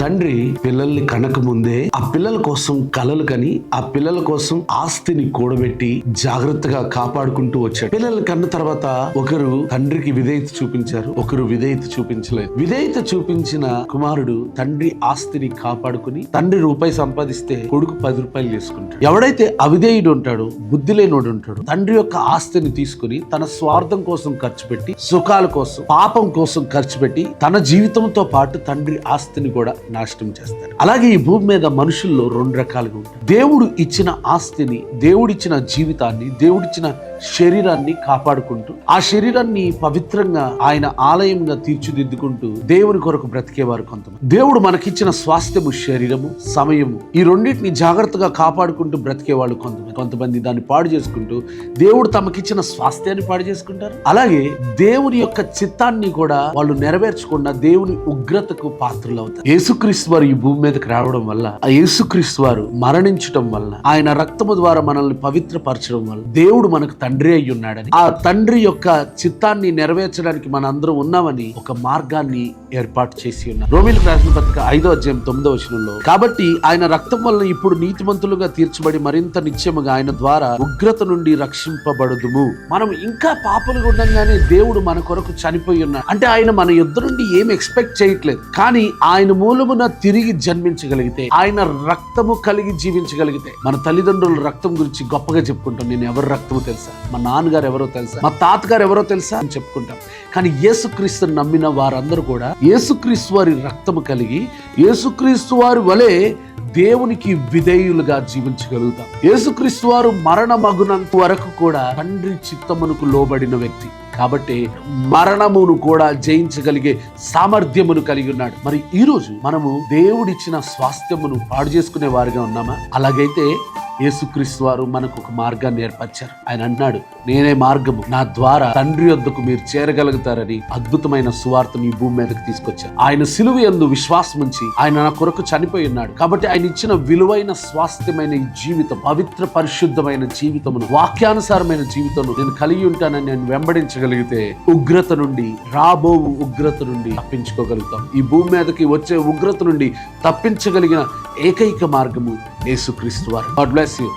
తండ్రి పిల్లల్ని కనక ముందే ఆ పిల్లల కోసం కలలు కని ఆ పిల్లల కోసం ఆస్తిని కూడబెట్టి జాగ్రత్తగా కాపాడుకుంటూ వచ్చాడు. పిల్లల్ని కన్న తర్వాత ఒకరు తండ్రికి విధేయత చూపించారు, ఒకరు విధేయత చూపించలేదు. విధేయత చూపించిన కుమారుడు తండ్రి ఆస్తిని కాపాడుకుని తండ్రి రూపాయి సంపాదిస్తే కొడుకు 10 రూపాయలు చేసుకుంటాడు. ఎవడైతే అవిధేయుడు ఉంటాడో, బుద్ధి లేనోడు ఉంటాడు, తండ్రి యొక్క ఆస్తిని తీసుకుని తన స్వార్థం కోసం ఖర్చు పెట్టి, సుఖాల కోసం, పాపం కోసం ఖర్చు పెట్టి తన జీవితంతో పాటు తండ్రి ఆస్తిని కూడా నాశనం చేస్తాడు. అలాగే ఈ భూమి మీద మనుషుల్లో 2 రకాలుగా ఉంటారు. దేవుడు ఇచ్చిన ఆస్తిని, దేవుడిచ్చిన జీవితాన్ని, దేవుడిచ్చిన శరీరాన్ని కాపాడుకుంటూ ఆ శరీరాన్ని పవిత్రంగా ఆయన ఆలయంగా తీర్చిదిద్దుకుంటూ దేవుని కొరకు బ్రతికేవారు కొంతమంది. దేవుడు మనకిచ్చిన స్వాస్థ్యము శరీరము, సమయము, ఈ రెండింటిని జాగ్రత్తగా కాపాడుకుంటూ బ్రతికేవాళ్ళు కొంతమంది దాన్ని పాడు చేసుకుంటూ దేవుడు తమకిచ్చిన స్వాస్థ్యాన్ని పాడు చేసుకుంటారు. అలాగే దేవుని యొక్క చిత్తాన్ని కూడా వాళ్ళు నెరవేర్చకుండా దేవుని ఉగ్రతకు పాత్రలు అవుతారు. యేసుక్రీస్తు వారు ఈ భూమి మీదకి రావడం వల్ల, ఆ యేసుక్రీస్తు వారు మరణించడం వల్ల, ఆయన రక్తము ద్వారా మనల్ని పవిత్రపరచడం వల్ల దేవుడు మనకు తండ్రి అయి ఉన్నాడని, ఆ తండ్రి యొక్క చిత్తాన్ని నెరవేర్చడానికి మనందరం ఉన్నామని ఒక మార్గాన్ని ఏర్పాటు చేసి ఉన్నారు. రోమీయులకు రాసిన పత్రిక 5వ అధ్యాయం 9వ వచనంలో, కాబట్టి ఆయన రక్తం వల్ల ఇప్పుడు నీతిమంతులుగా తీర్చబడి మరింత నిత్యముగా ఆయన ద్వారా ఉగ్రత నుండి రక్షింపబడుదుము. మనం ఇంకా పాపలుగా ఉండగానే దేవుడు మన కొరకు చనిపోయి ఉన్నాడు అంటే ఆయన మన యుద్ధ నుండి ఏం ఎక్స్పెక్ట్ చేయట్లేదు. కానీ ఆయన మూలమున తిరిగి జన్మించగలిగితే, ఆయన రక్తము కలిగి జీవించగలిగితే, మన తల్లిదండ్రుల రక్తం గురించి గొప్పగా చెప్పుకుంటాం. నేను ఎవరి రక్తము తెలుసా, మా నాన్నగారు ఎవరో తెలుసా, మా తాతగారు ఎవరో తెలుసా అని చెప్పుకుంటాం. కానీ యేసుక్రీస్తుని నమ్మిన వారందరూ కూడా యేసుక్రీస్తు వారి రక్తము కలిగి యేసుక్రీస్తు వారి వలె దేవునికి విధేయులుగా జీవించగలుగుతాం. యేసుక్రీస్తు వారు మరణమగునంత వరకు కూడా తండ్రి చిత్తమునకు లోబడిన వ్యక్తి కాబట్టి మరణమును కూడా జయించగలిగే సామర్థ్యమును కలిగి ఉన్నాడు. మరి ఈ రోజు మనము దేవుడిచ్చిన స్వాస్థ్యమును పాడు చేసుకునే వారిగా ఉన్నామా? అలాగైతే యేసుక్రీస్తు వారు మనకు ఒక మార్గాన్ని ఏర్పరిచారు. ఆయన అన్నాడు, నేనే మార్గము, నా ద్వారా తండ్రి యొద్దకు మీరు చేరగలుగుతారని అద్భుతమైన సువార్తను ఈ భూమి మీదకి తీసుకొచ్చారు. ఆయన సిలువ యందు విశ్వాసం ఉంచి ఆయన నా కొరకు చనిపోయి ఉన్నాడు కాబట్టి ఆయన ఇచ్చిన విలువైన స్వాస్థ్యమైన ఈ జీవితం, పవిత్ర పరిశుద్ధమైన జీవితమును, వాక్యానుసారమైన జీవితమును నేను కలిగి ఉంటానని నేను వెంబడించగలిగితే ఉగ్రత నుండి, రాబో ఉగ్రత నుండి తప్పించుకోగలుగుతాం. ఈ భూమి మీదకి వచ్చే ఉగ్రత నుండి తప్పించగలిగిన ఏకైక మార్గము యేసుక్రీస్తు వారు. God bless you.